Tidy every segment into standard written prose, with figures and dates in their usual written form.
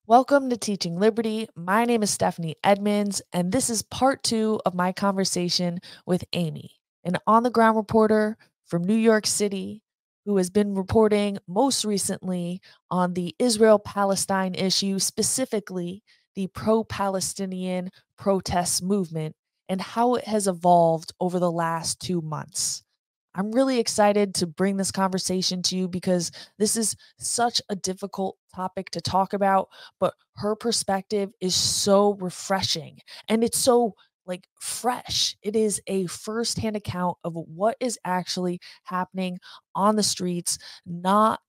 Welcome to Teaching Liberty. My name is Stephanie Edmonds, and this is part 2 of my conversation with Aimee, an on-the-ground reporter from New York City who has been reporting most recently on the Israel-Palestine issue, specifically the pro-Palestinian protest movement and how it has evolved over the last 2 months. I'm really excited to bring this conversation to you because this is such a difficult topic to talk about, but her perspective is so refreshing and it's so fresh. It is a firsthand account of what is actually happening on the streets, not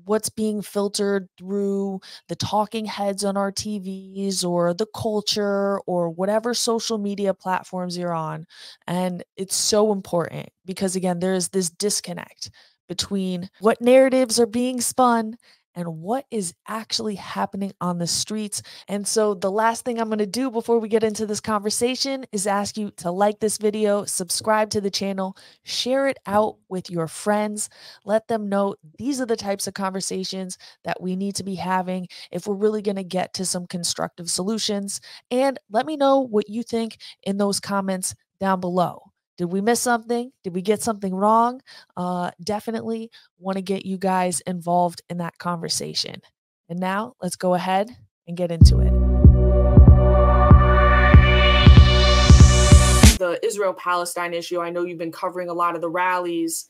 what's being filtered through the talking heads on our TVs or the culture or whatever social media platforms you're on. And it's so important because, again, there is this disconnect between what narratives are being spun and what is actually happening on the streets. And so the last thing I'm going to do before we get into this conversation is ask you to like this video, subscribe to the channel, share it out with your friends. Let them know these are the types of conversations that we need to be having if we're really going to get to some constructive solutions. And let me know what you think in those comments down below. Did we miss something? Did we get something wrong? Definitely want to get you guys involved in that conversation. And now let's go ahead and get into it. The Israel-Palestine issue, I know you've been covering a lot of the rallies,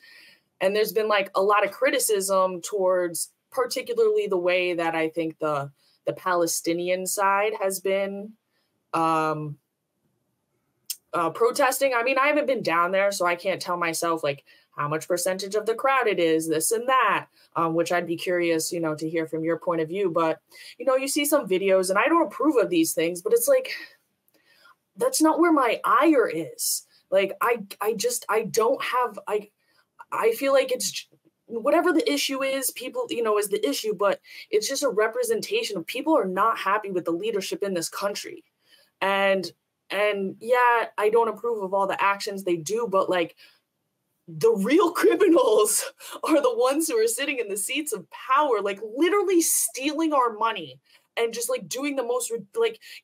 and there's been a lot of criticism towards particularly the way that I think the Palestinian side has been protesting. I mean, I haven't been down there, so I can't tell myself how much percentage of the crowd it is, this and that, which I'd be curious, to hear from your point of view. But, you see some videos, and I don't approve of these things, but it's that's not where my ire is. I feel like it's whatever the issue is, people, is the issue, but it's just a representation of people are not happy with the leadership in this country. And yeah, I don't approve of all the actions they do, but the real criminals are the ones who are sitting in the seats of power, literally stealing our money and just doing the most,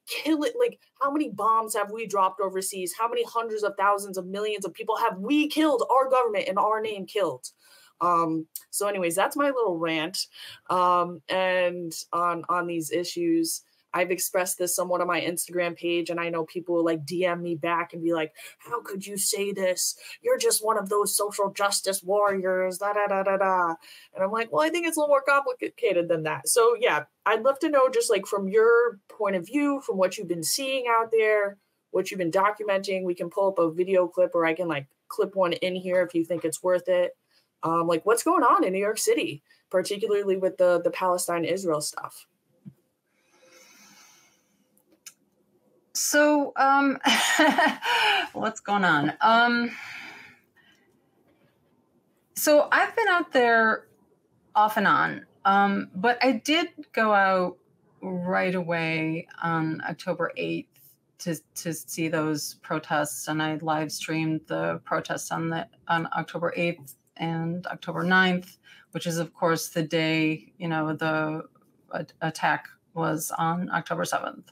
kill it. How many bombs have we dropped overseas? How many hundreds of thousands of millions of people have we killed, our government in our name killed? So anyways, that's my little rant. And on these issues, I've expressed this somewhat on my Instagram page, and I know people will DM me back and be like, how could you say this? You're just one of those social justice warriors, da da da da da. And I'm like, well, I think it's a little more complicated than that. So yeah, I'd love to know just from your point of view, from what you've been seeing out there, what you've been documenting. We can pull up a video clip, or I can clip one in here if you think it's worth it. What's going on in New York City, particularly with the Palestine-Israel stuff. So, what's going on? So I've been out there off and on, but I did go out right away on October 8th to see those protests, and I live streamed the protests on October 8th and October 9th, which is of course the day, the attack was on October 7th.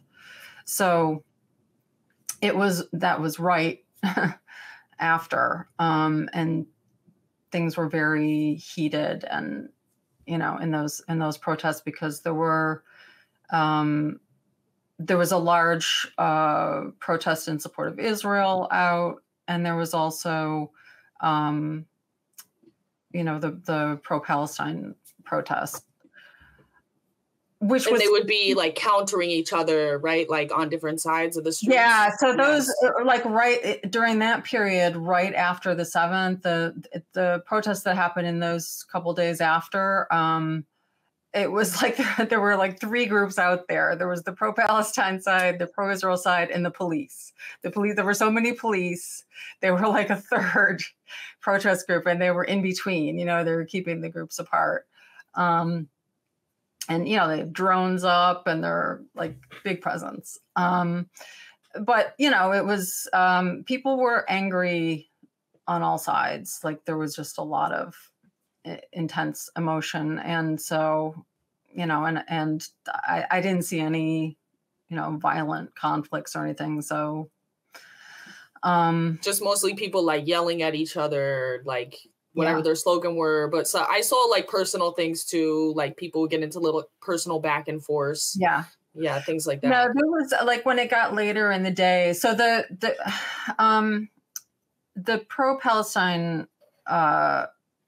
So that was right after, and things were very heated, and in those protests, because there was a large protest in support of Israel out, and there was also the pro-Palestine protest. They would be countering each other, right? On different sides of the street. Yeah. So those right during that period, right after the 7th, the protests that happened in those couple days after, it was there were 3 groups out there. There was the pro-Palestine side, the pro-Israel side, and the police. There were so many police. They were a third protest group, and they were in between. They were keeping the groups apart. And, they have drones up, and they're big presence. But, it was, people were angry on all sides. There was just a lot of intense emotion. And so, you know, and I didn't see any, you know, violent conflicts or anything. So just mostly people like yelling at each other, like whatever Yeah. their slogan were. But so I saw like personal things too, like people get into little personal back and forth. Yeah, things like that. No, there was like when it got later in the day. So the pro-Palestine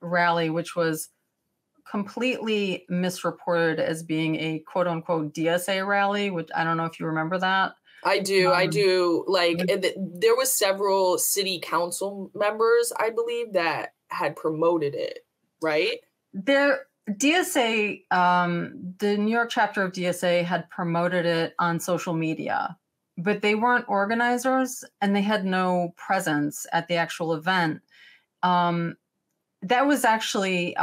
rally, which was completely misreported as being a quote unquote DSA rally, which I don't know if you remember that. I do. Like there was several city council members, I believe, that had promoted it, right? DSA, the New York chapter of DSA had promoted it on social media, but they weren't organizers and they had no presence at the actual event. That was actually,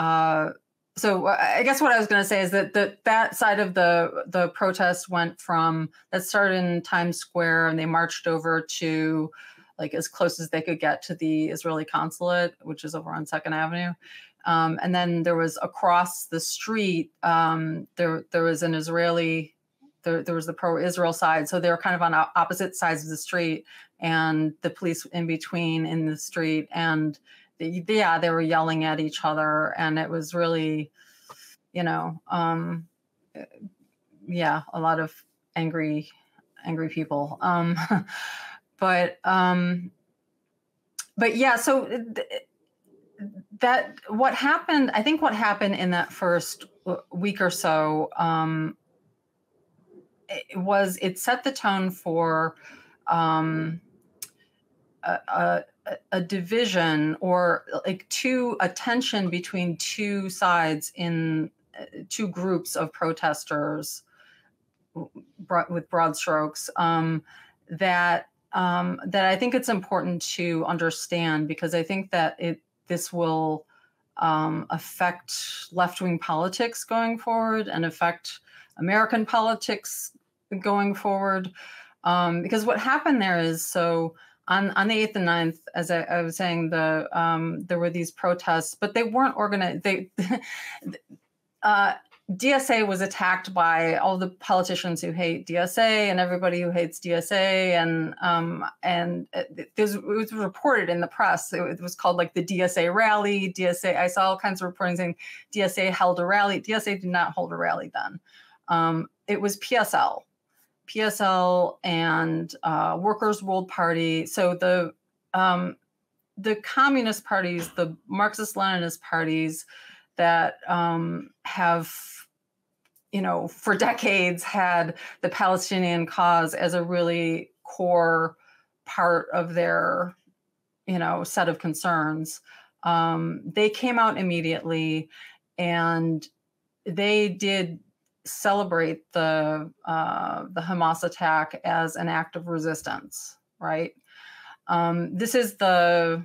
so I guess what I was going to say is that that side of the protest went from, that started in Times Square and they marched over to like as close as they could get to the Israeli consulate, which is over on 2nd Avenue. And then there was across the street, there was an Israeli, there was the pro-Israel side. So they were kind of on opposite sides of the street and the police in between in the street. And they were yelling at each other. And it was really, you know, a lot of angry people. But yeah, so that what happened in that first week or so, it set the tone for a division or like a tension between two sides in two groups of protesters with broad strokes that I think it's important to understand, because I think that this will affect left-wing politics going forward and affect American politics going forward. Because what happened there is, so on the 8th and 9th, as I was saying, there were these protests, but they weren't organized. DSA was attacked by all the politicians who hate DSA and everybody who hates DSA, and it was reported in the press. It was called like the DSA Rally. DSA, I saw all kinds of reporting saying DSA held a rally. DSA did not hold a rally then. It was PSL and Workers' World Party. So the communist parties, the Marxist-Leninist parties that have, you know, for decades had the Palestinian cause as a really core part of their, you know, set of concerns. They came out immediately and they did celebrate the Hamas attack as an act of resistance, right? This is the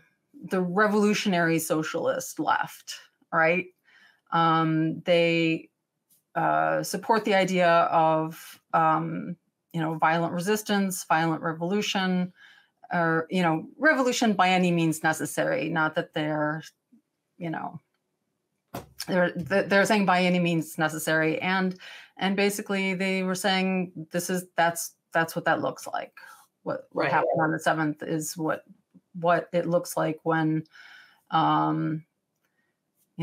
revolutionary socialist left, right? They support the idea of, you know, violent resistance, violent revolution, or, you know, revolution by any means necessary. Not that they're, you know, they're saying by any means necessary, and basically they were saying that's what that looks like. What happened on the 7th is what it looks like when, you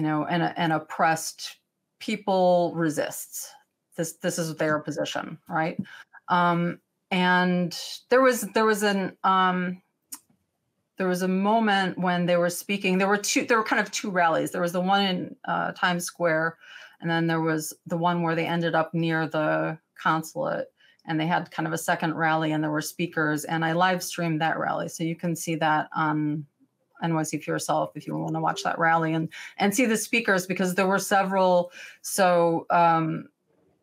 know, an oppressed people resists. This is their position, right? And there was a moment when they were speaking. There were kind of two rallies. There was the one in Times Square, and then there was the one where they ended up near the consulate, and they had kind of a second rally, and there were speakers. And I live streamed that rally, so you can see that on NYC for yourself if you want to watch that rally and see the speakers, because there were several. So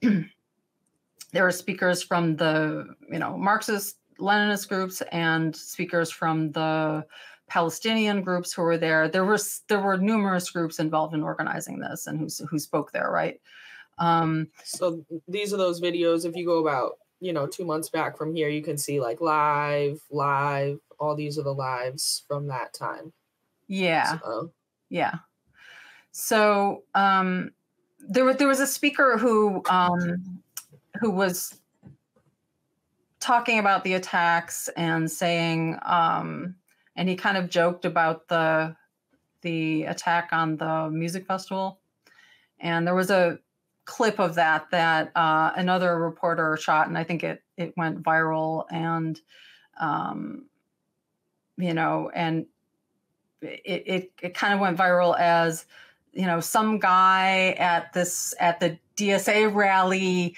there were speakers from the, you know, Marxist Leninist groups and speakers from the Palestinian groups who were there. There were numerous groups involved in organizing this and who spoke there, right? So these are those videos. If you go about, you know, 2 months back from here, you can see like live. All these are the lives from that time. Yeah. Yeah. So there was a speaker who was talking about the attacks and saying, and he kind of joked about the attack on the music festival. And there was a clip of that another reporter shot, and I think it went viral, and and it kind of went viral as, some guy at the DSA Rally,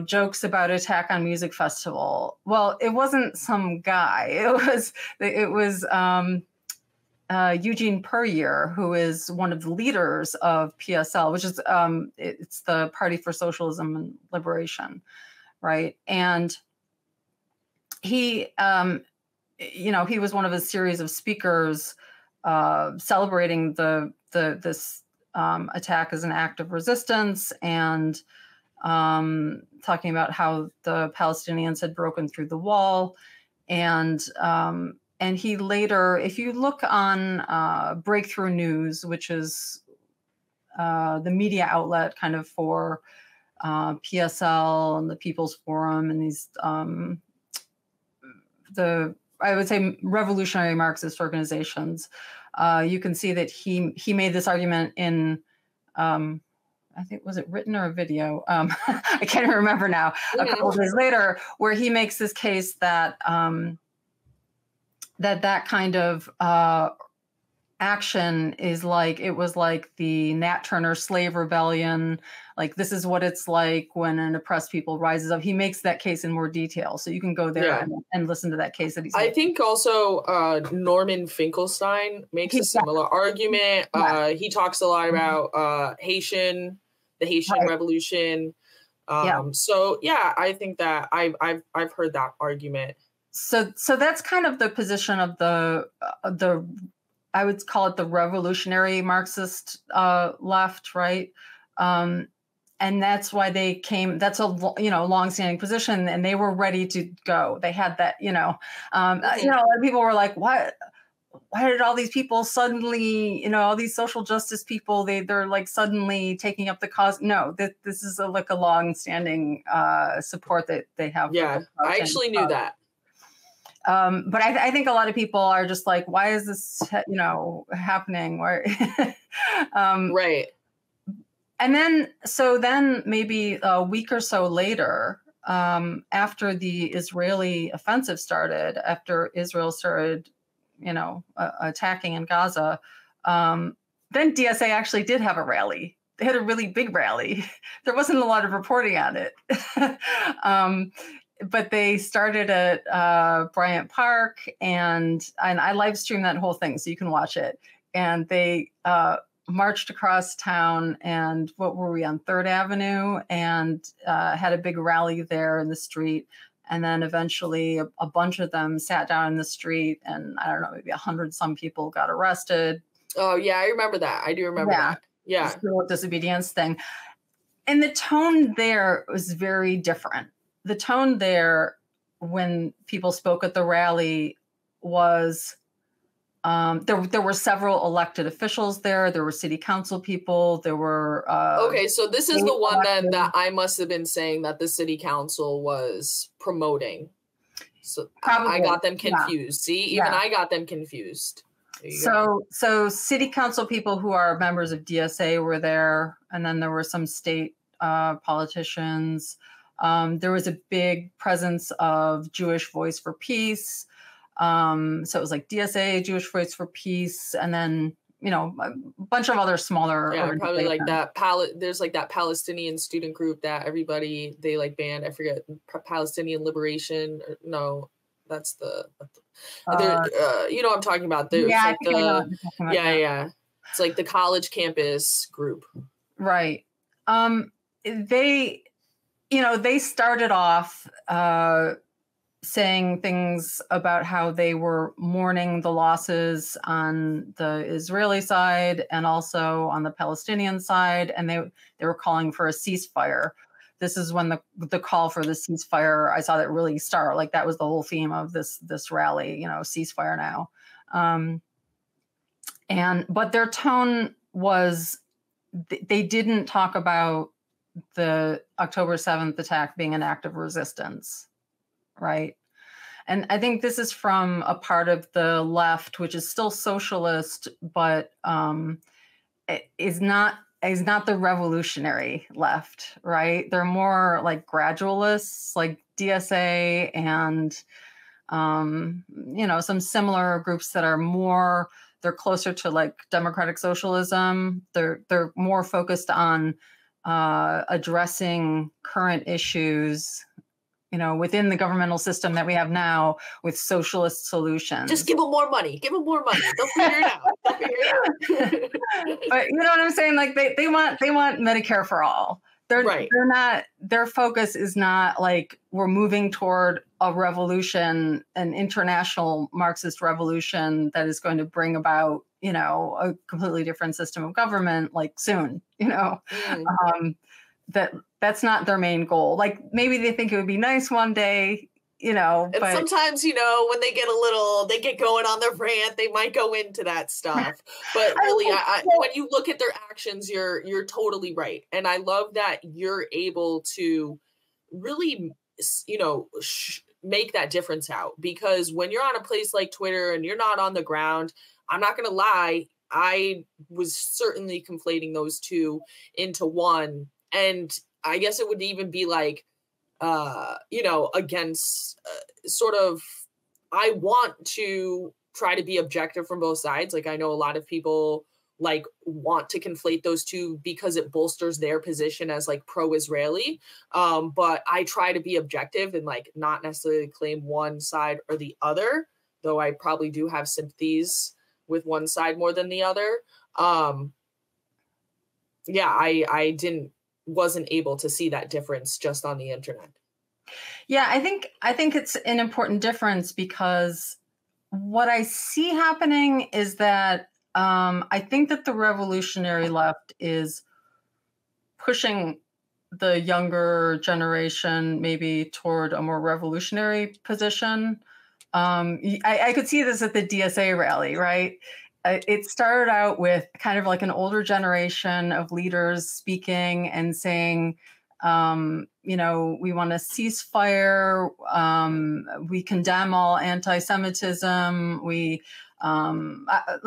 jokes about attack on music festival. Well, it wasn't some guy. It was Eugene Puryear, who is one of the leaders of PSL, which is it's the Party for Socialism and Liberation, right? And he, he was one of a series of speakers celebrating this attack as an act of resistance, and talking about how the Palestinians had broken through the wall. And he later, if you look on Breakthrough News, which is the media outlet kind of for PSL and the People's Forum and these, I would say, revolutionary Marxist organizations, you can see that he made this argument in, I think, was it written or a video? I can't even remember now. A couple of days later, where he makes this case that that kind of action is like, it was like the Nat Turner slave rebellion. Like, this is what it's like when an oppressed people rises up. He makes that case in more detail, so you can go there and listen to that case that he's making. I think also Norman Finkelstein makes a similar argument. He talks a lot about the Haitian Revolution. So yeah, I think that I've heard that argument. So that's kind of the position of the I would call it the revolutionary Marxist left, right? And that's why they came. That's a longstanding position, and they were ready to go. They had that, a lot of people were like, "What? Why did all these people suddenly, all these social justice people, they're like suddenly taking up the cause?" No, this is a longstanding support that they have. Yeah, I actually knew that. But I think a lot of people are just like, why is this, happening? Right. And then maybe a week or so later, after the Israeli offensive started, after Israel started, attacking in Gaza, then DSA actually did have a rally. They had a really big rally. There wasn't a lot of reporting on it. But they started at Bryant Park, and I live streamed that whole thing, so you can watch it. And they marched across town, and what were we on 3rd Avenue, and had a big rally there in the street. And then eventually a bunch of them sat down in the street, and I don't know, maybe 100 some people got arrested. Oh yeah, I remember that. I do remember that. Yeah, the civil disobedience thing. And the tone there was very different. The tone there when people spoke at the rally was, there were several elected officials there. There were city council people. There were. Okay, so this is the one that I must have been saying that the city council was promoting. So probably, I got them confused. Yeah. See, even I got them confused. So city council people who are members of DSA were there, and then there were some state politicians. There was a big presence of Jewish Voice for Peace. So it was like DSA, Jewish Voice for Peace, and then, a bunch of other smaller. Yeah, probably like that. There's like that Palestinian student group that everybody, they like banned. I forget, Palestinian Liberation. No, that's the. You know what I'm talking about. Yeah, yeah. It's like the college campus group. Right. They started off saying things about how they were mourning the losses on the Israeli side and also on the Palestinian side, and they were calling for a ceasefire. This is when the call for the ceasefire, I saw that really start. Like, that was the whole theme of this rally, ceasefire now. But their tone was they didn't talk about the October 7th attack being an act of resistance, right? And I think this is from a part of the left, which is still socialist, but is not the revolutionary left, right? They're more like gradualists, like DSA and some similar groups that are more, they're closer to like democratic socialism. They're more focused on addressing current issues, within the governmental system that we have now with socialist solutions. Just give them more money. Give them more money. They'll figure it out. But you know what I'm saying? Like they want Medicare for all. They're not, their focus is not like we're moving toward a revolution, an international Marxist revolution that is going to bring about, a completely different system of government like soon, that's not their main goal. Like maybe they think it would be nice one day, and but sometimes, when they get going on their rant, they might go into that stuff. But really, when you look at their actions, you're totally right. And I love that you're able to really, make that difference out, because when you're on a place like Twitter and you're not on the ground, I'm not going to lie, I was certainly conflating those two into one. And I guess it would even be like, against sort of, I want to try to be objective from both sides. Like I know a lot of people like want to conflate those two because it bolsters their position as like pro-Israeli. But I try to be objective and like not necessarily claim one side or the other, though I probably do have sympathies with one side more than the other. I wasn't able to see that difference just on the internet. Yeah, I think it's an important difference, because what I see happening is that I think that the revolutionary left is pushing the younger generation maybe toward a more revolutionary position. I could see this at the DSA rally, right? It started out with kind of like an older generation of leaders speaking and saying, we want a ceasefire. We condemn all anti-Semitism. Let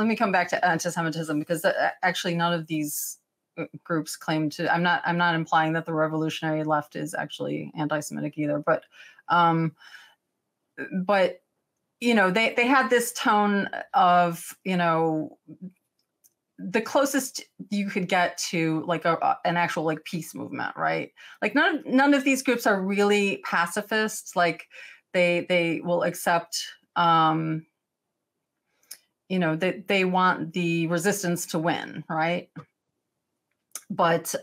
me come back to anti-Semitism, because actually none of these groups claim to. I'm not implying that the revolutionary left is actually anti-Semitic either, but they had this tone of, the closest you could get to like an actual like peace movement, right? Like none of these groups are really pacifists. Like they will accept, they want the resistance to win, right? But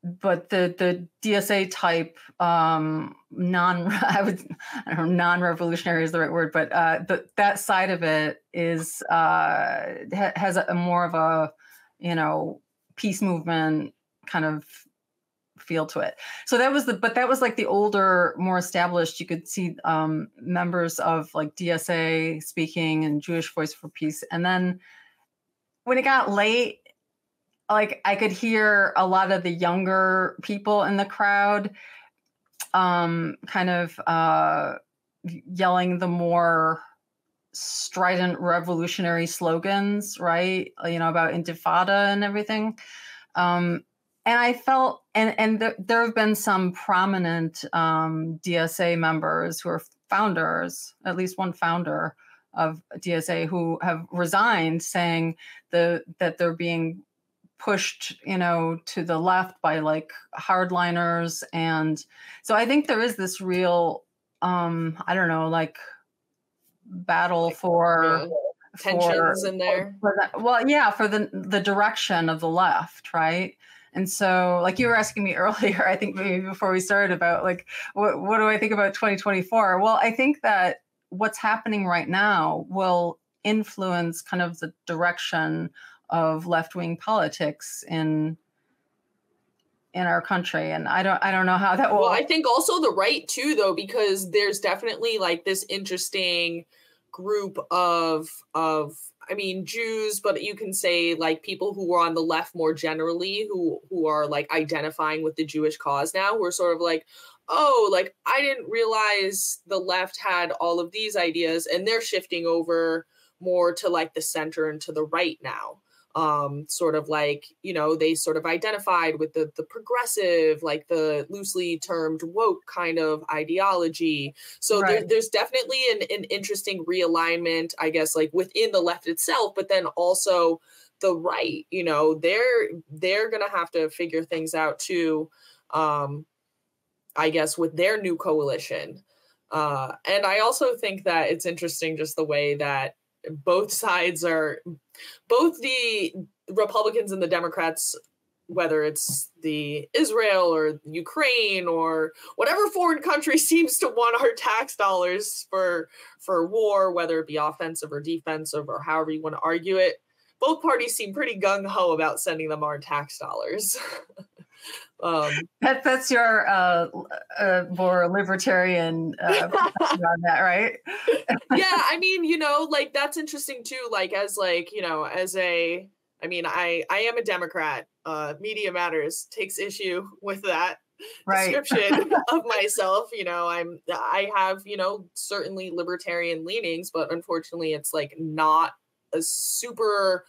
the DSA type non-revolutionary is the right word, but that side of it is has a more of a peace movement kind of feel to it. So that was like the older, more established. You could see members of like DSA speaking and Jewish Voice for Peace, and then when it got late, like I could hear a lot of the younger people in the crowd kind of yelling the more strident revolutionary slogans, right? About Intifada and everything. And I felt, and there have been some prominent DSA members who are founders, at least one founder of DSA, who have resigned, saying that they're being pushed, to the left by like hardliners. And so I think there is this real, like battle for tensions in there. For the direction of the left, right? And so, like you were asking me earlier, I think maybe before we started, about like what do I think about 2024? Well, I think that what's happening right now will influence kind of the direction of left-wing politics in our country. And I don't know how that will. Well, I think also the right too, though, because there's definitely like this interesting group of I mean, Jews, but you can say like people who are on the left more generally, who are like identifying with the Jewish cause now, who are sort of like, oh, like I didn't realize the left had all of these ideas, and they're shifting over more to like the center and to the right now. Sort of like, you know, they sort of identified with the progressive, like the loosely termed woke kind of ideology. So there's definitely an interesting realignment, I guess, like within the left itself, but then also the right, you know, they're going to have to figure things out too, I guess, with their new coalition. And I also think that it's interesting just the way that both sides are, both the Republicans and the Democrats, whether it's the Israel or Ukraine or whatever foreign country seems to want our tax dollars for war, whether it be offensive or defensive or however you want to argue it, both parties seem pretty gung-ho about sending them our tax dollars. That's your more libertarian on that, right? Yeah, I mean, you know, like that's interesting too. Like as like, you know, as a, I mean, I am a Democrat. Media Matters takes issue with that description of myself. You know, I have, you know, certainly libertarian leanings, but unfortunately, it's like not a super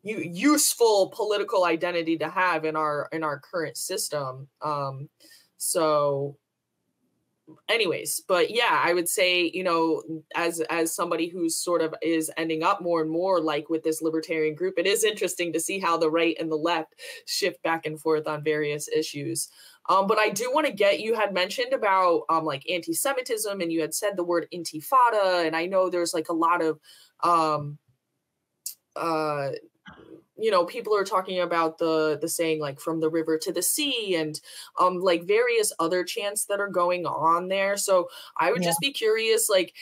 useful political identity to have in our current system. So anyways, but yeah, I would say, you know, as somebody who's sort of is ending up more and more like with this libertarian group, it is interesting to see how the right and the left shift back and forth on various issues. But I do want to get, you had mentioned about like anti-Semitism, and you had said the word intifada, and I know there's like a lot of you know, people are talking about the saying like from the river to the sea, and like various other chants that are going on there. So I would just be curious, like,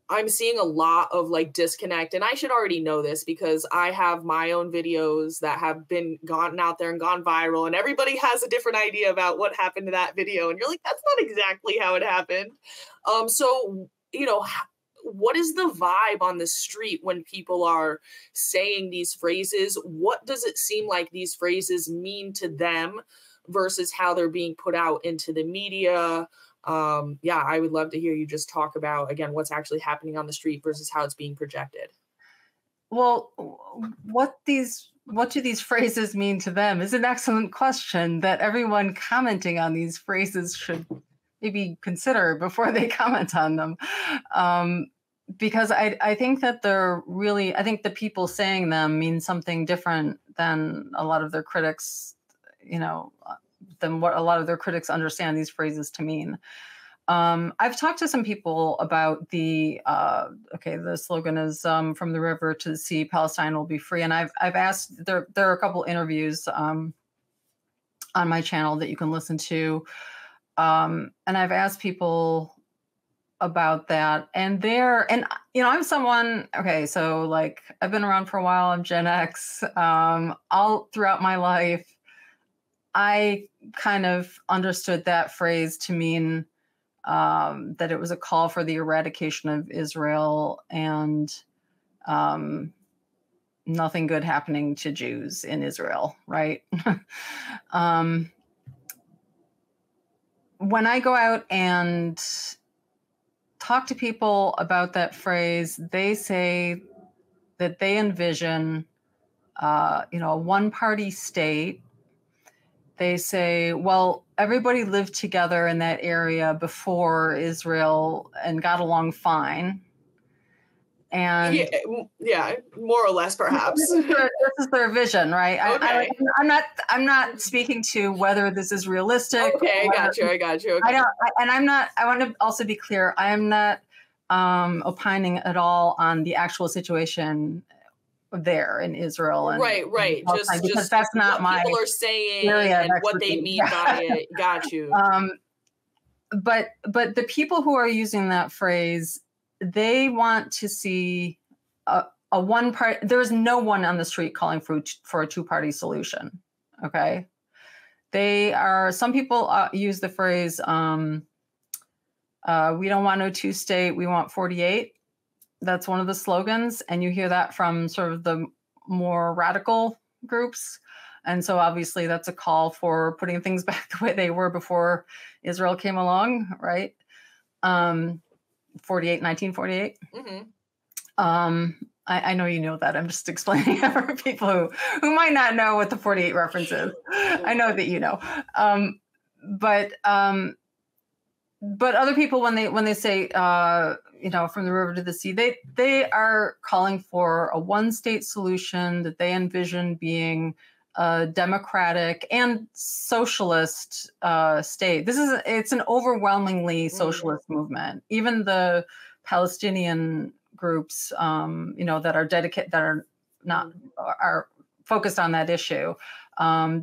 I'm seeing a lot of like disconnect, and I should already know this because I have my own videos that have been gotten out there and gone viral, and everybody has a different idea about what happened to that video. And you're like, that's not exactly how it happened. So, you know, what is the vibe on the street when people are saying these phrases? What does it seem like these phrases mean to them versus how they're being put out into the media? Yeah, I would love to hear you just talk about, again, what's actually happening on the street versus how it's being projected. Well, what do these phrases mean to them is an excellent question that everyone commenting on these phrases should maybe consider before they comment on them. Because I think that I think the people saying them mean something different than a lot of their critics, you know, than what a lot of their critics understand these phrases to mean. I've talked to some people about the slogan is from the river to the sea, Palestine will be free. And I've asked, there are a couple interviews on my channel that you can listen to. And I've asked people about that, and you know, I'm someone, so like I've been around for a while, I'm Gen X. All throughout my life, I kind of understood that phrase to mean that it was a call for the eradication of Israel and nothing good happening to Jews in Israel, right? When I go out and talk to people about that phrase, they say that they envision, you know, a one-party state. They say, well, everybody lived together in that area before Israel and got along fine. And yeah, more or less, perhaps. This is their vision, right? Okay. I'm not speaking to whether this is realistic. Okay, I got you. Okay. I want to also be clear. I am not opining at all on the actual situation there in Israel. And right. Because that's not my people are saying and what they mean by it. Got you. But the people who are using that phrase, they want to see a one part. There's no one on the street calling for a two-party solution. Okay, some people use the phrase, "We don't want no two-state, we want 48." That's one of the slogans, and you hear that from sort of the more radical groups. And so obviously that's a call for putting things back the way they were before Israel came along, right? 1948. I know you know that. I'm just explaining for people who might not know what the 48 reference is. I know that you know. But other people, when they say, from the river to the sea, they are calling for a one-state solution that they envision being a democratic and socialist state. It's an overwhelmingly socialist movement. Even the Palestinian groups, that are dedicated, that are not are focused on that issue.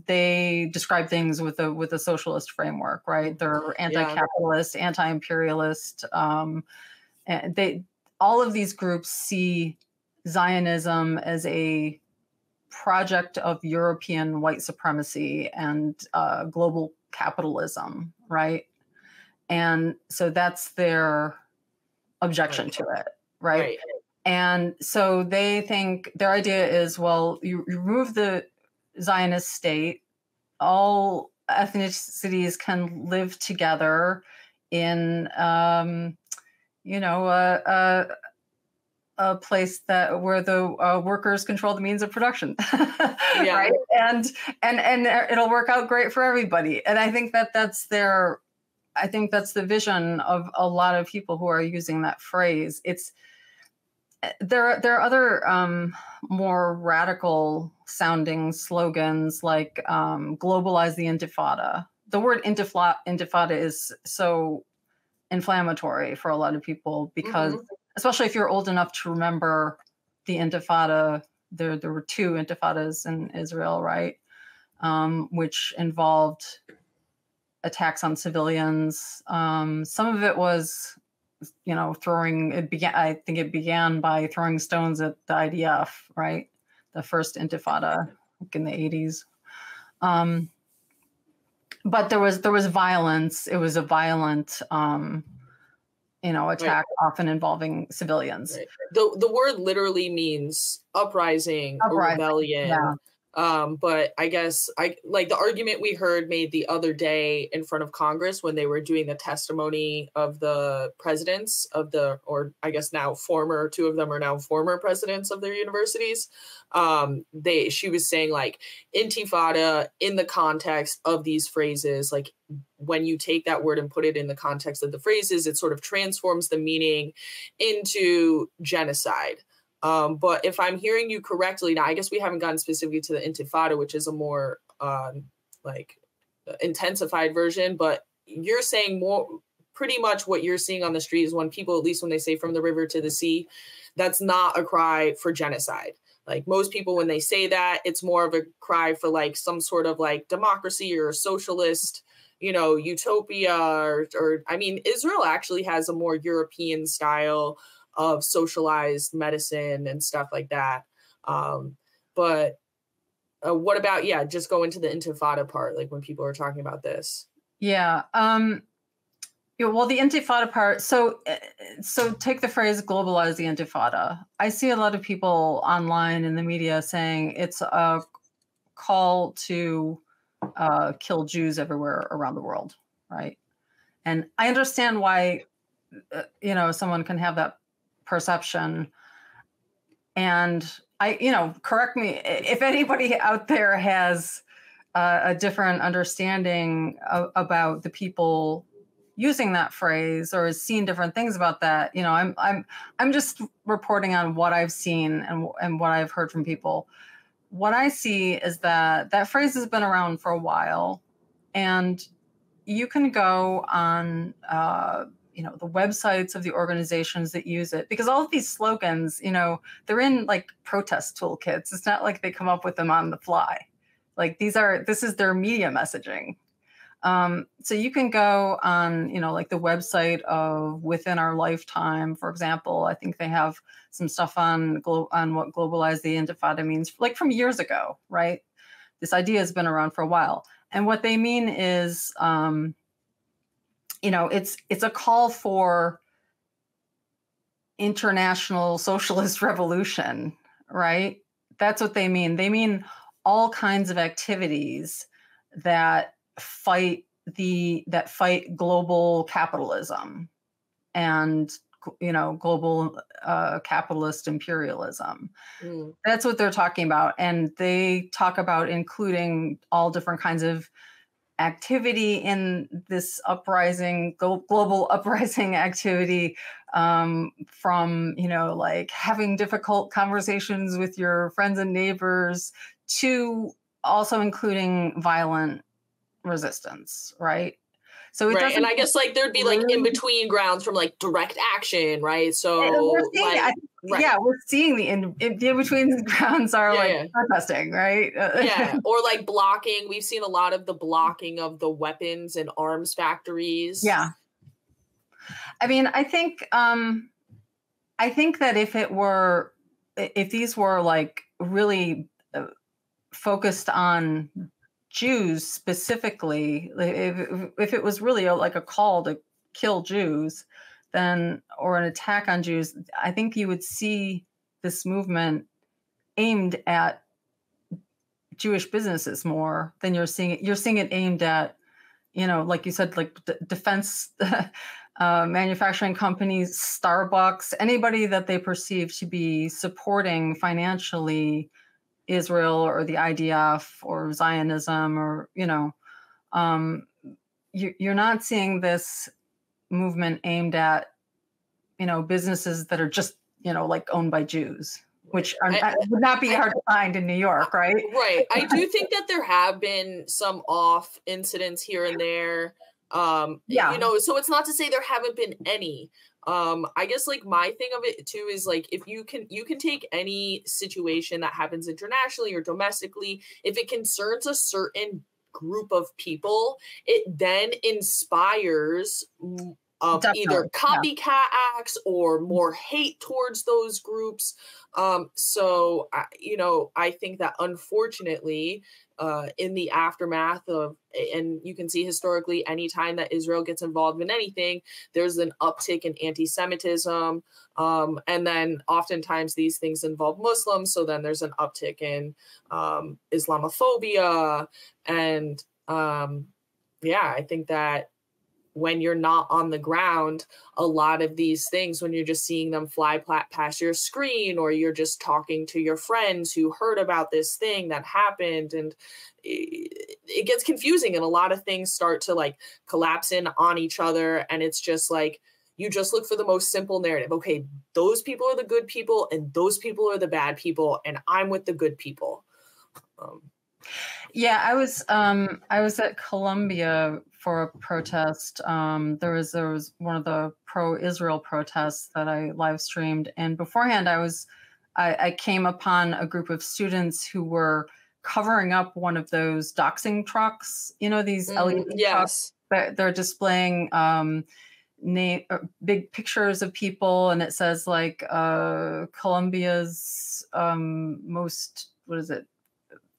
They describe things with a socialist framework, right? They're anti-capitalist, anti-imperialist. And all of these groups see Zionism as a project of European white supremacy and global capitalism, right? And so that's their objection to it, right? And so they think their idea is, well, you remove the Zionist state, all ethnicities can live together in, a place where the workers control the means of production, right? And it'll work out great for everybody. And I think that's the vision of a lot of people who are using that phrase. There are other more radical sounding slogans like globalize the intifada. The word intifada is so inflammatory for a lot of people because, especially if you're old enough to remember the intifada, there were two intifadas in Israel, right? Which involved attacks on civilians. Some of it was, I think it began by throwing stones at the IDF, right? The first intifada, like in the 80s. But there was violence. It was a violent, attack, often involving civilians. Right. The word literally means uprising. Or rebellion. Yeah. But I guess the argument we heard made the other day in front of Congress when they were doing the testimony of the presidents of or I guess now two of them are now former presidents of their universities. She was saying intifada in the context of these phrases, when you take that word and put it in the context of the phrases, it sort of transforms the meaning into genocide. But if I'm hearing you correctly, now I guess we haven't gotten specifically to the intifada, which is a more intensified version, but you're saying pretty much what you're seeing on the street is when people, at least when they say from the river to the sea, that's not a cry for genocide. Most people, when they say that, it's more of a cry for some sort of democracy or socialist, utopia or I mean, Israel actually has a more European style of socialized medicine and stuff like that. But what about, just go into the intifada part, when people are talking about this? Yeah. Well, the intifada part, so take the phrase globalize the intifada. I see a lot of people online in the media saying it's a call to kill Jews everywhere around the world, right? And I understand why, someone can have that perception. And correct me if anybody out there has a different understanding about the people using that phrase or has seen different things about that. I'm just reporting on what I've seen and what I've heard from people. What I see is that phrase has been around for a while, and you can go on the websites of the organizations that use it, because all of these slogans, they're in protest toolkits. It's not like they come up with them on the fly. This is their media messaging. So you can go on, the website of Within Our Lifetime, for example. I think they have some stuff on what globalize the intifada means, from years ago, right? This idea has been around for a while. And what they mean is, it's a call for international socialist revolution, right? That's what they mean. They mean all kinds of activities that fight global capitalism and, you know, global capitalist imperialism. That's what they're talking about. And they talk about including all different kinds of activity in this uprising, global uprising activity, from, you know, like having difficult conversations with your friends and neighbors to also including violent resistance, right? So it doesn't, and I guess like there'd be like in between grounds from like direct action, right? So we're seeing, yeah, we're seeing the in between grounds are protesting, right? Or like blocking. We've seen a lot of the blocking of the weapons and arms factories. Yeah, I mean, I think that if these were like really focused on Jews specifically, if it was really like a call to kill Jews, then, or an attack on Jews, I think you would see this movement aimed at Jewish businesses more than you're seeing it. You're seeing it aimed at, you know, like you said, like defense manufacturing companies, Starbucks, anybody that they perceive to be supporting financially Israel or the IDF or Zionism, or, you know, you're not seeing this movement aimed at, you know, businesses that are just, you know, like owned by Jews, which would not be hard to find in New York, right? Right. I do think that there have been some off incidents here and there. You know, so it's not to say there haven't been any. I guess like my thing of it too is like, if you can take any situation that happens internationally or domestically, if it concerns a certain group of people, it then inspires either copycat acts or more hate towards those groups. So, you know, I think that unfortunately, in the aftermath of, and you can see historically, anytime that Israel gets involved in anything, there's an uptick in anti-Semitism. And then oftentimes these things involve Muslims. So then there's an uptick in Islamophobia. And I think that when you're not on the ground, a lot of these things, when you're just seeing them fly past your screen, or you're just talking to your friends who heard about this thing that happened, and it gets confusing, and a lot of things start to like collapse in on each other. And it's just like, you just look for the most simple narrative. Okay, those people are the good people and those people are the bad people, and I'm with the good people. Yeah, I was at Columbia for a protest. There was one of the pro-Israel protests that I live streamed, and beforehand I came upon a group of students who were covering up one of those doxing trucks. You know, these LED trucks that they're displaying big pictures of people, and it says like Columbia's most, what is it,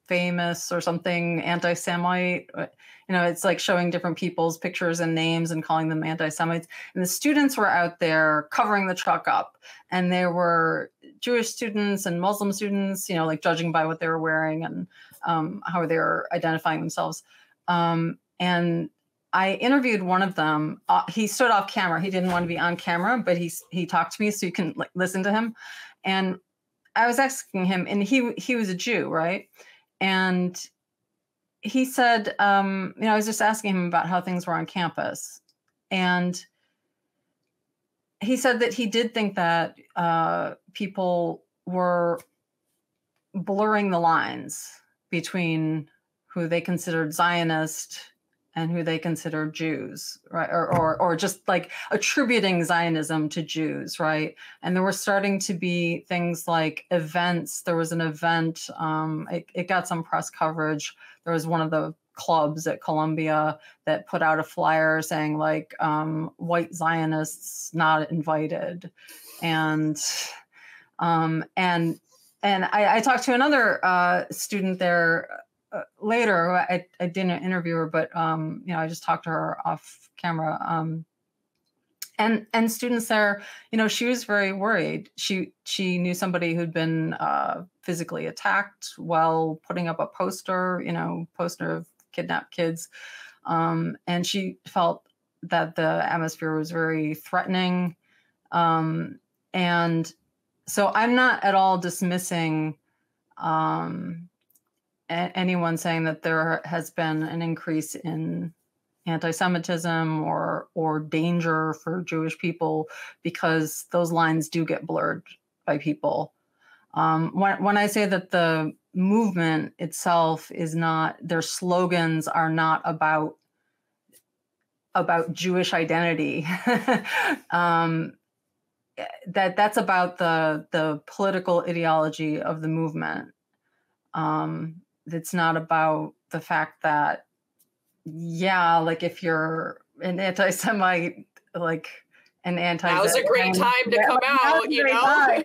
famous or something anti-Semite. You know, it's like showing different people's pictures and names and calling them anti-Semites. And the students were out there covering the truck up, and there were Jewish students and Muslim students, you know, like judging by what they were wearing and how they were identifying themselves. And I interviewed one of them. He stood off camera. He didn't want to be on camera, but he talked to me, so you can like listen to him. And I was asking him, and he was a Jew, right? And he said, you know, I was just asking him about how things were on campus. And he said that he did think that people were blurring the lines between who they considered Zionist and who they considered Jews, right? Or just like attributing Zionism to Jews, right? And there were starting to be things like events. There was an event, it got some press coverage. There was one of the clubs at Columbia that put out a flyer saying like, white Zionists not invited. And I talked to another student there later. I didn't interview her, but you know, I just talked to her off camera. And students there, she was very worried. She knew somebody who'd been physically attacked while putting up a poster of kidnapped kids. And she felt that the atmosphere was very threatening. And so I'm not at all dismissing anyone saying that there has been an increase in anti-Semitism or danger for Jewish people, because those lines do get blurred by people. When I say that the movement itself is not, their slogans are not about Jewish identity, that's about the political ideology of the movement. It's not about the fact that, like if you're an anti-Semite, like an now's a great time to come out, yeah,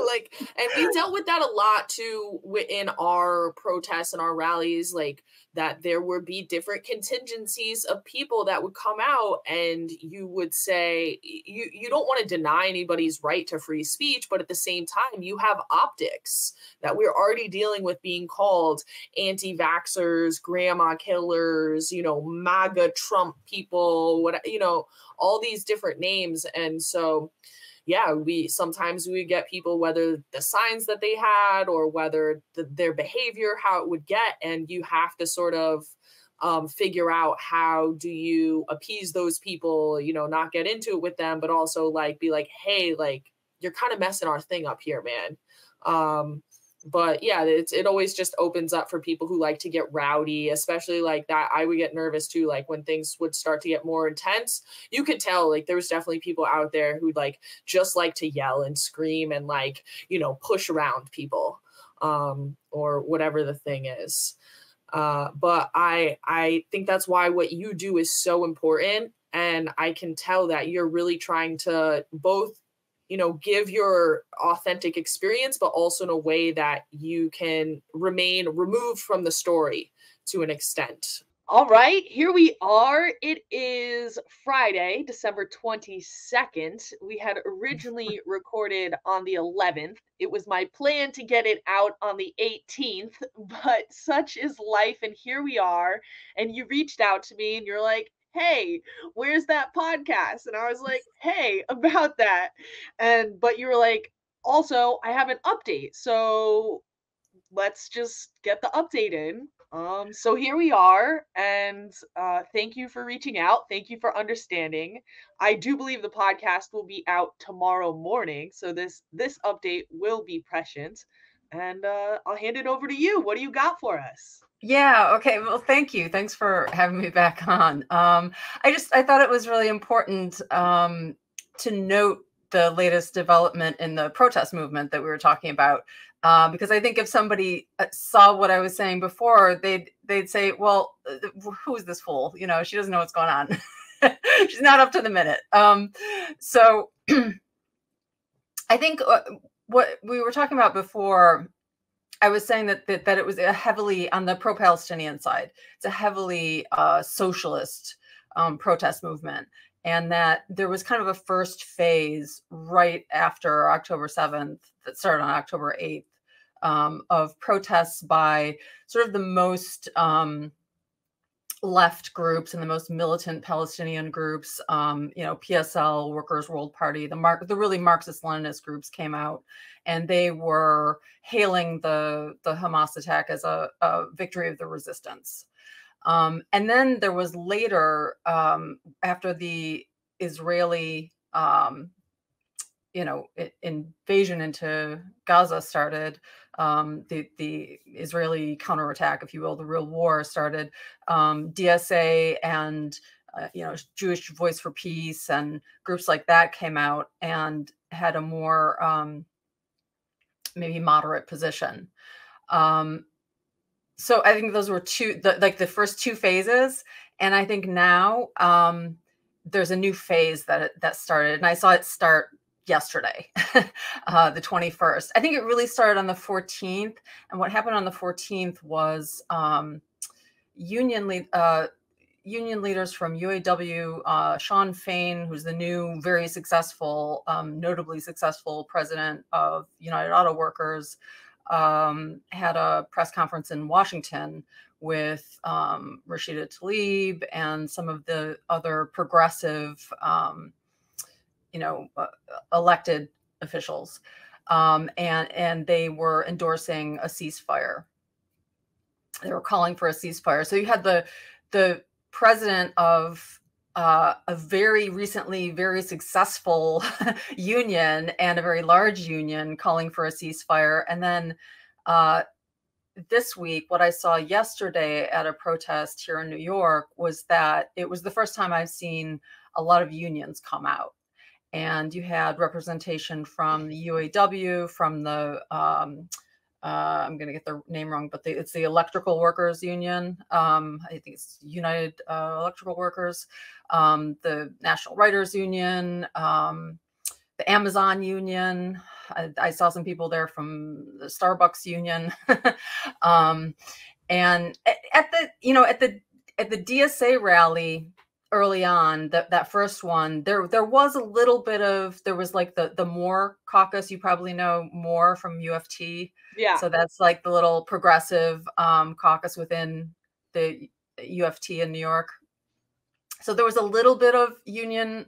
like, and we dealt with that a lot too in our protests and our rallies, like that there would be different contingencies of people that would come out, and you would say you don't want to deny anybody's right to free speech, but at the same time you have optics that we're already dealing with being called anti-vaxxers, grandma killers, MAGA Trump people, all these different names. And so, yeah, sometimes we get people, whether the signs that they had or whether their behavior, how it would get, and you have to sort of figure out how do you appease those people, not get into it with them, but also like be like, hey, like you're kind of messing our thing up here, man. But yeah, it always just opens up for people who like to get rowdy, especially like that. I would get nervous too, like when things would start to get more intense. You could tell like there was definitely people out there who'd like just like to yell and scream and like, push around people, or whatever the thing is. But I think that's why what you do is so important. And I can tell that you're really trying to both give your authentic experience, but also in a way that you can remain removed from the story to an extent. All right, here we are. It is Friday, December 22nd. We had originally recorded on the 11th. It was my plan to get it out on the 18th, but such is life. And here we are. And you reached out to me and you're like, hey, where's that podcast? And I was like, hey, about that. But you were like, also, I have an update. So let's just get the update in. So here we are, and thank you for reaching out. Thank you for understanding. I do believe the podcast will be out tomorrow morning, so this update will be prescient. And I'll hand it over to you. What do you got for us? Yeah. Okay. Well, thank you. Thanks for having me back on. I thought it was really important to note the latest development in the protest movement that we were talking about, because I think if somebody saw what I was saying before, they'd say, "Well, who's this fool? She doesn't know what's going on. She's not up to the minute." So I think what we were talking about before, I was saying that it was a heavily on the pro-Palestinian side. It's a heavily socialist protest movement, and that there was kind of a first phase right after October 7th that started on October 8th of protests by sort of the most left groups and the most militant Palestinian groups. PSL, Workers' World Party, the really Marxist-Leninist groups came out, and they were hailing the Hamas attack as a victory of the resistance. And then there was later, after the Israeli, invasion into Gaza started, the Israeli counterattack, if you will, the real war started. DSA and Jewish Voice for Peace and groups like that came out and had a more maybe moderate position. So I think those were the first two phases, and I think now there's a new phase that started, and I saw it start yesterday, the 21st. I think it really started on the 14th, and what happened on the 14th was union leaders from UAW, Sean Fain, who's the new, very successful, notably successful president of United Auto Workers, had a press conference in Washington with Rashida Tlaib and some of the other progressive, elected officials. And they were endorsing a ceasefire. They were calling for a ceasefire. So you had the president of a very recently very successful union and a very large union calling for a ceasefire. And then this week, what I saw yesterday at a protest here in New York was that it was the first time I've seen a lot of unions come out. And you had representation from the UAW, from the I'm going to get the name wrong, but it's the Electrical Workers Union. I think it's United Electrical Workers, the National Writers Union, the Amazon Union. I saw some people there from the Starbucks Union. And at the DSA rally early on, that first one, there was a little bit of, there was like the Moore caucus. You probably know Moore from UFT. Yeah. So that's like the little progressive caucus within the UFT in New York. So there was a little bit of union,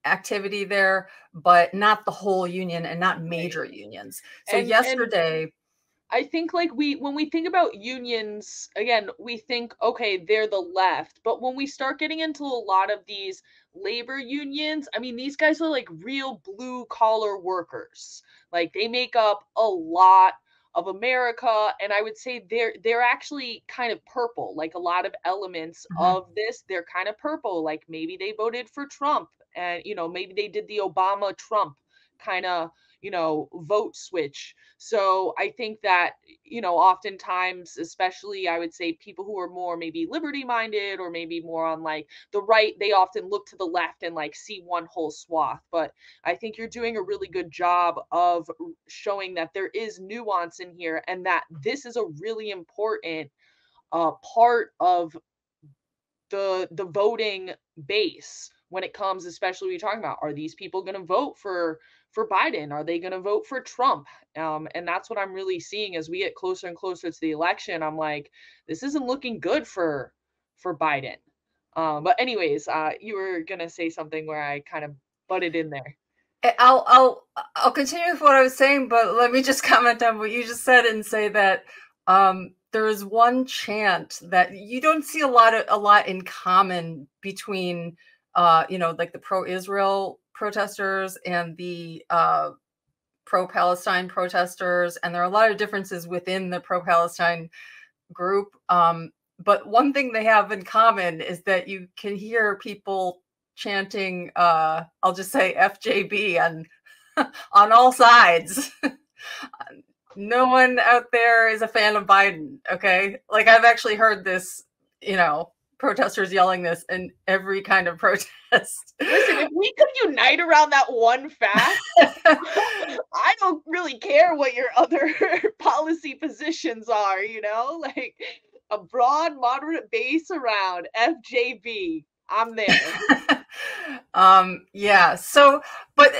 activity there, but not the whole union and not major unions. So yesterday, I think like when we think about unions, again, we think, okay, they're the left. But when we start getting into a lot of these labor unions, I mean, these guys are like real blue collar workers. Like they make up a lot of America. And I would say they're actually kind of purple, like a lot of elements of this, they're kind of purple. Like maybe they voted for Trump and, maybe they did the Obama Trump kind of, vote switch. So I think that, oftentimes, especially I would say people who are more maybe liberty minded or maybe more on like the right, they often look to the left and like see one whole swath. But I think you're doing a really good job of showing that there is nuance in here and that this is a really important part of the voting base when it comes, especially when you're talking about, are these people going to vote for Biden? Are they going to vote for Trump? And that's what I'm really seeing as we get closer and closer to the election. I'm like, this isn't looking good for Biden. But anyways, you were going to say something where I kind of butted in there. I'll continue with what I was saying, but let me just comment on what you just said and say that there is one chant that you don't see a lot in common between like the pro-Israel protesters and the pro-Palestine protesters, and there are a lot of differences within the pro-Palestine group. But one thing they have in common is that you can hear people chanting, I'll just say FJB on all sides. No one out there is a fan of Biden. Okay. Like I've actually heard this, protesters yelling this in every kind of protest. Listen, if we could unite around that one fact, I don't really care what your other policy positions are, like a broad, moderate base around FJB. I'm there. Yeah. So, but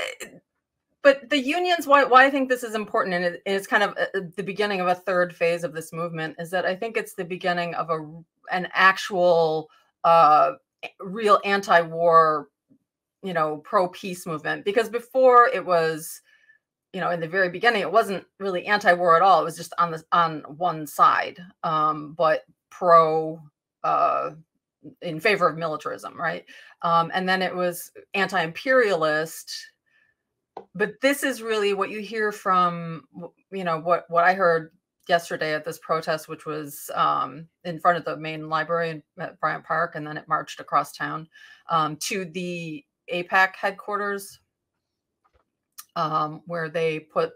the unions, why I think this is important, and it's kind of the beginning of a third phase of this movement, is that I think it's the beginning of an actual real anti-war, pro-peace movement. Because before it was, in the very beginning, it wasn't really anti-war at all. It was just on one side, but in favor of militarism, right? And then it was anti-imperialist. But this is really what you hear from, what I heard yesterday at this protest, which was in front of the main library at Bryant Park, and then it marched across town to the AIPAC headquarters. where they put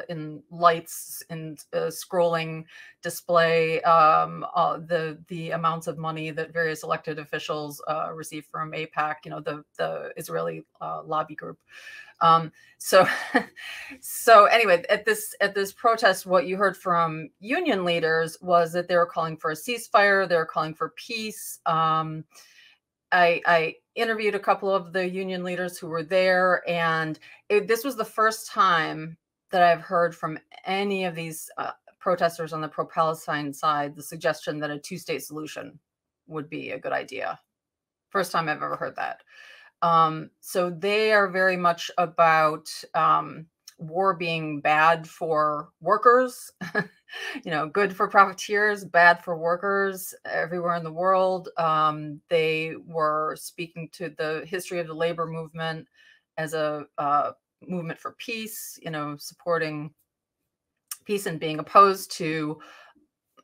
in lights and scrolling display the amounts of money that various elected officials receive from AIPAC, the Israeli lobby group. So so anyway, at this protest, what you heard from union leaders was that they were calling for a ceasefire. They were calling for peace. I interviewed a couple of the union leaders who were there, and this was the first time that I've heard from any of these protesters on the pro-Palestine side the suggestion that a two-state solution would be a good idea. First time I've ever heard that. So they are very much about war being bad for workers, good for profiteers, bad for workers everywhere in the world. They were speaking to the history of the labor movement as a movement for peace, supporting peace and being opposed to,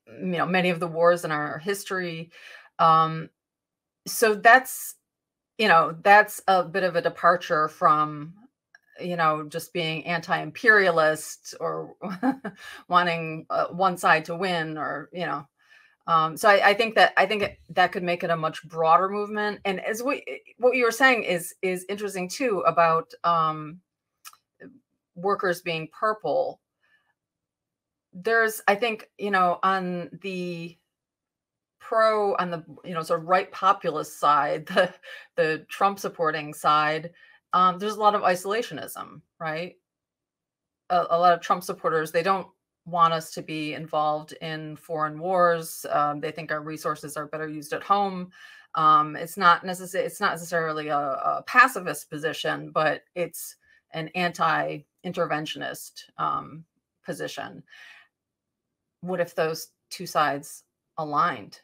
many of the wars in our history. So that's a bit of a departure from, just being anti-imperialist or wanting one side to win, or, so I think that could make it a much broader movement. And as what you were saying is interesting too, about workers being purple. There's, I think, on the sort of right populist side, the Trump supporting side, there's a lot of isolationism, right? A lot of Trump supporters, they don't want us to be involved in foreign wars. They think our resources are better used at home. It's not necessarily a pacifist position, but it's an anti-interventionist position. What if those two sides aligned?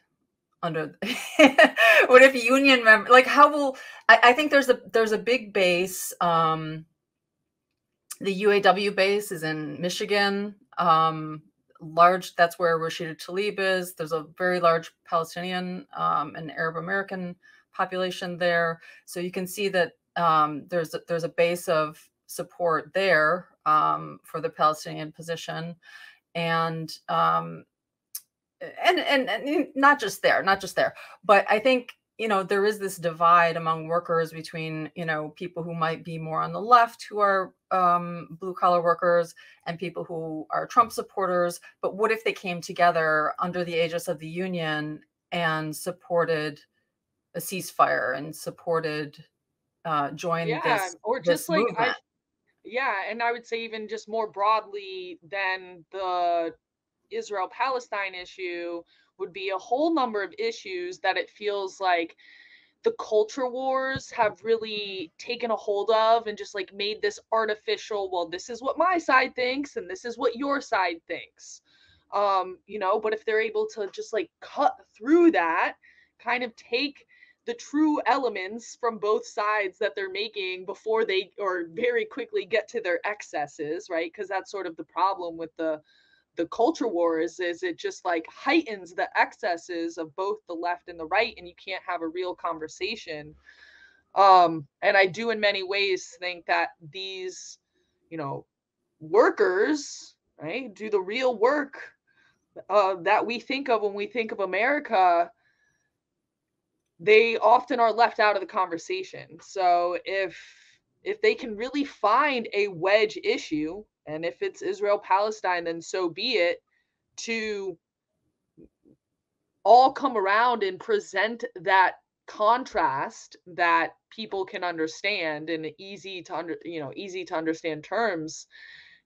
What if union members, like, how will I think there's a big base. The UAW base is in Michigan. Large, that's where Rashida Tlaib is. There's a very large Palestinian and Arab American population there. So you can see that there's a base of support there for the Palestinian position, and not just there, but I think, there is this divide among workers between, people who might be more on the left, who are blue collar workers, and people who are Trump supporters. But what if they came together under the aegis of the union and supported a ceasefire and supported joined this, or just like movement? and I would say even just more broadly than the Israel-Palestine issue would be a whole number of issues that it feels like the culture wars have really taken a hold of, and just like made this artificial, well, this is what my side thinks and this is what your side thinks. But if they're able to just like cut through that, kind of take the true elements from both sides that they're making before they, or very quickly, get to their excesses, right? Because that's sort of the problem with the culture wars, is it just like heightens the excesses of both the left and the right, and you can't have a real conversation. And I do in many ways think that these, workers, right, do the real work that we think of when we think of America. They often are left out of the conversation. So if they can really find a wedge issue, and if it's Israel-Palestine, then so be it, to all come around and present that contrast that people can understand in easy to understand terms.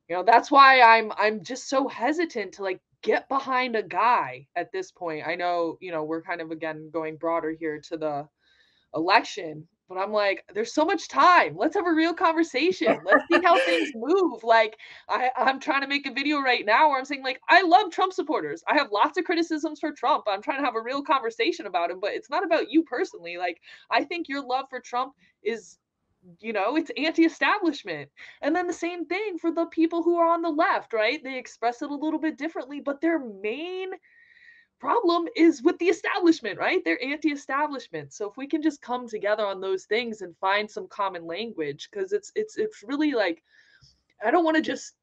That's why I'm just so hesitant to like get behind a guy at this point. I know, we're kind of, again, going broader here to the election, but I'm like, there's so much time. Let's have a real conversation. Let's see how things move. Like, I'm trying to make a video right now where I'm saying, like, I love Trump supporters. I have lots of criticisms for Trump. I'm trying to have a real conversation about him, but it's not about you personally. Like, I think your love for Trump is, it's anti-establishment. And then the same thing for the people who are on the left, right? They express it a little bit differently, but their main problem is with the establishment, right? They're anti-establishment. So if we can just come together on those things and find some common language, because it's really like I don't want to just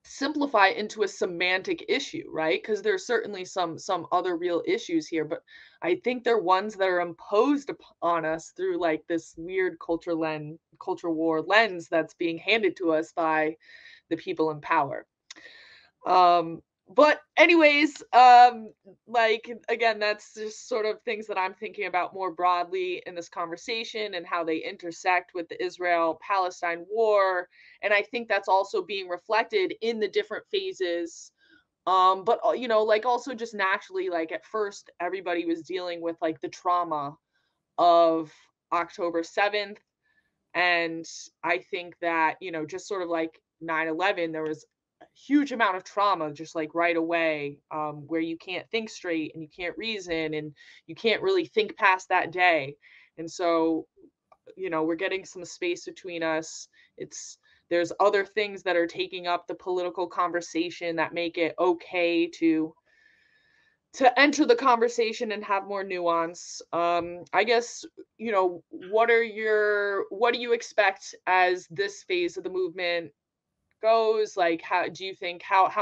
simplify into a semantic issue, right? Because there's certainly some other real issues here, but I think they're ones that are imposed on us through like this weird culture war lens that's being handed to us by the people in power. But anyways, like again, that's just sort of things that I'm thinking about more broadly in this conversation and how they intersect with the Israel-Palestine war. And I think that's also being reflected in the different phases. But you know, like also just naturally, like at first everybody was dealing with like the trauma of October 7th. And I think that, you know, just sort of like 9/11, there was a huge amount of trauma just like right away, where you can't think straight and you can't reason and you can't really think past that day. And so, you know, we're getting some space between us. There's other things that are taking up the political conversation that make it okay to enter the conversation and have more nuance. I guess, you know, what do you expect as this phase of the movement goes? Like, how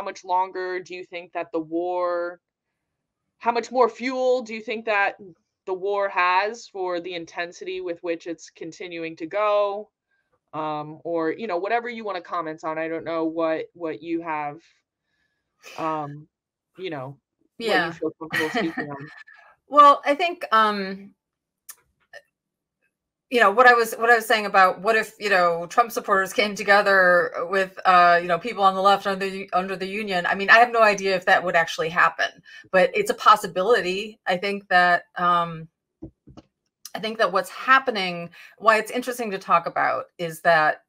much longer do you think that how much more fuel do you think that the war has for the intensity with which it's continuing to go? Or, you know, whatever you want to comment on. I don't know what you have, you know, what you feel comfortable speaking on. Well, I think you know, what I was saying about what if, you know, Trump supporters came together with you know, people on the left under the union. I mean, I have no idea if that would actually happen, but it's a possibility. I think that what's happening, why it's interesting to talk about, is that,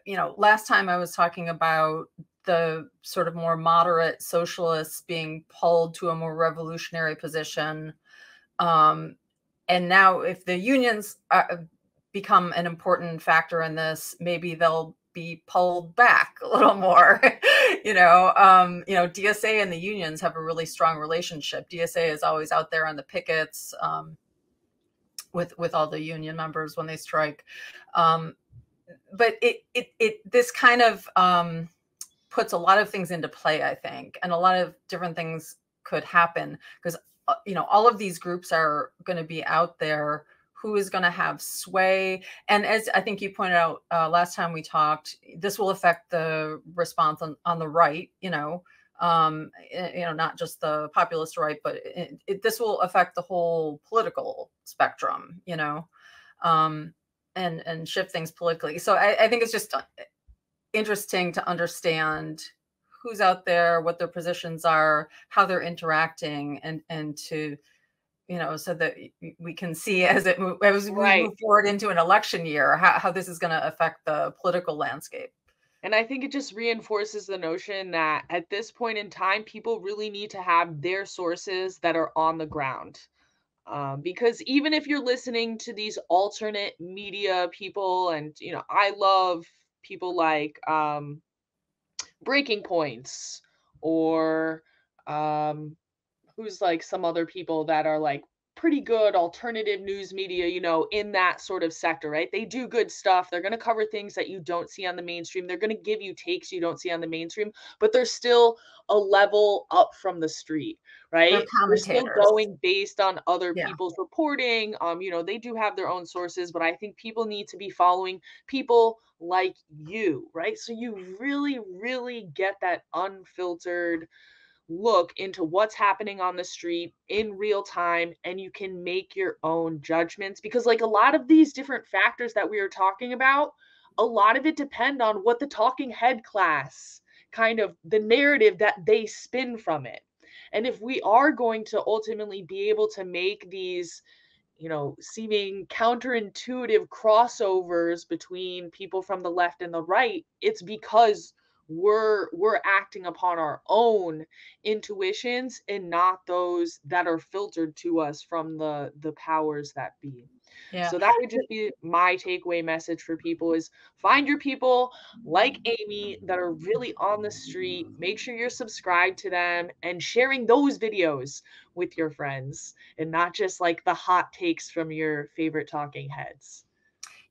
you know, last time I was talking about the sort of more moderate socialists being pulled to a more revolutionary position. And now if the unions become an important factor in this, maybe they'll be pulled back a little more. You know, DSA and the unions have a really strong relationship. DSA is always out there on the pickets with all the union members when they strike. But this kind of puts a lot of things into play, I think, and a lot of different things could happen because, you know, all of these groups are going to be out there. Who is going to have sway? And as I think you pointed out last time we talked, this will affect the response on the right, you know, not just the populist right, but this will affect the whole political spectrum, you know, and shift things politically. So I think it's just interesting to understand who's out there, what their positions are, how they're interacting, and to, you know, so that we can see as we move forward into an election year, how this is going to affect the political landscape. And I think it just reinforces the notion that at this point in time, people really need to have their sources that are on the ground. Because even if you're listening to these alternate media people, and, you know, I love people like Breaking Points, or who's like some other people that are like pretty good alternative news media, you know, in that sort of sector, right? They do good stuff. They're going to cover things that you don't see on the mainstream. They're going to give you takes you don't see on the mainstream, but they're still a level up from the street, right? They're still going based on other people's reporting. You know, they do have their own sources, but I think people need to be following people like you, right? So you really, really get that unfiltered look into what's happening on the street in real time, and you can make your own judgments, because like a lot of these different factors that we are talking about, a lot of it depend on what the talking head class, kind of the narrative that they spin from it. And if we are going to ultimately be able to make these, you know, seeming counterintuitive crossovers between people from the left and the right, it's because we're acting upon our own intuitions and not those that are filtered to us from the powers that be. So that would just be my takeaway message for people: is find your people like Aimee that are really on the street. Make sure you're subscribed to them and sharing those videos with your friends, and not just like the hot takes from your favorite talking heads.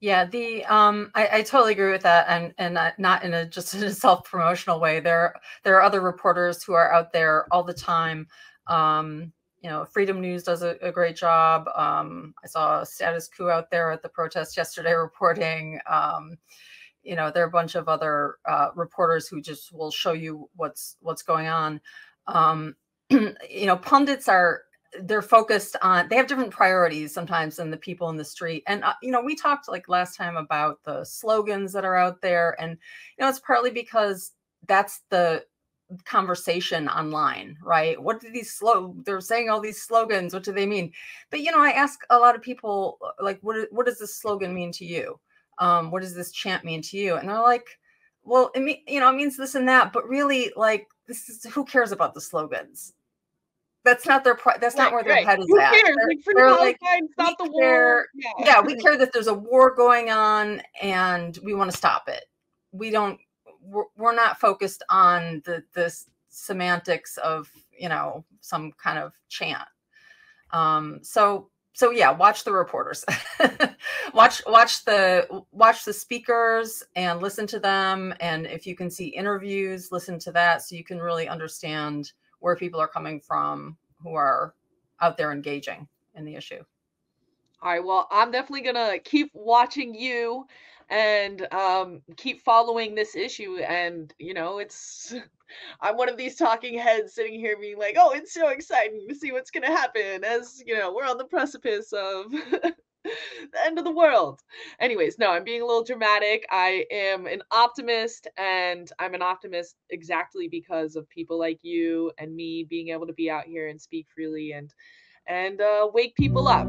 Yeah, I totally agree with that, and not in a just in a self-promotional way. There are other reporters who are out there all the time. Freedom News does a great job. I saw Status Quo out there at the protest yesterday reporting. There are a bunch of other reporters who just will show you what's going on. Pundits they're focused on, they have different priorities sometimes than the people in the street. And, we talked like last time about the slogans that are out there. And, it's partly because that's the conversation online, right? What do they're saying all these slogans, what do they mean? But, I ask a lot of people, like, what does this slogan mean to you? What does this chant mean to you? And they're like, well, it means this and that, but really, like, who cares about the slogans? That's not that's not where their head is at. They're like, stop the war. Yeah, we care that there's a war going on and we want to stop it. We're not focused on the semantics of, some kind of chant. So yeah, watch the reporters, watch the speakers and listen to them. And if you can see interviews, listen to that, so you can really understand where people are coming from who are out there engaging in the issue. All right, well, I'm definitely gonna keep watching you and keep following this issue. And I'm one of these talking heads sitting here being like, oh, it's so exciting to see what's gonna happen, as we're on the precipice of the end of the world. Anyways, no, I'm being a little dramatic. I am an optimist, and I'm an optimist exactly because of people like you and me being able to be out here and speak freely and wake people up.